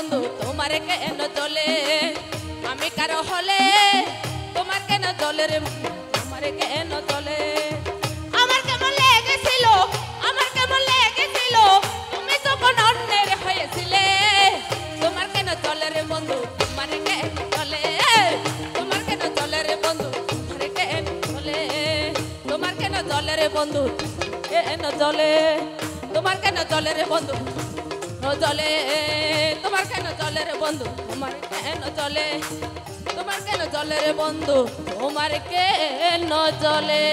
বন্ধু তোমার কেন চলে আমি কারো হলে তোমার কেন চলে রে আমার কেন চলে আমার কেমন লেগেছিল তুমি তখন অন্যের হয়েছিলে তোমার কেন চলে রে বন্ধু তোমার কেন চলে তোমার কেন চলে রে বন্ধু তোমার কেন চলে তোমার কেন চলে রে বন্ধু কেন চলে তোমার কেন চলে রে বন্ধু চলে তোমার কেন চলে রে বন্ধু তোমার কেন চলে তোমার কেন চলে রে বন্ধু তোমার কেন চলে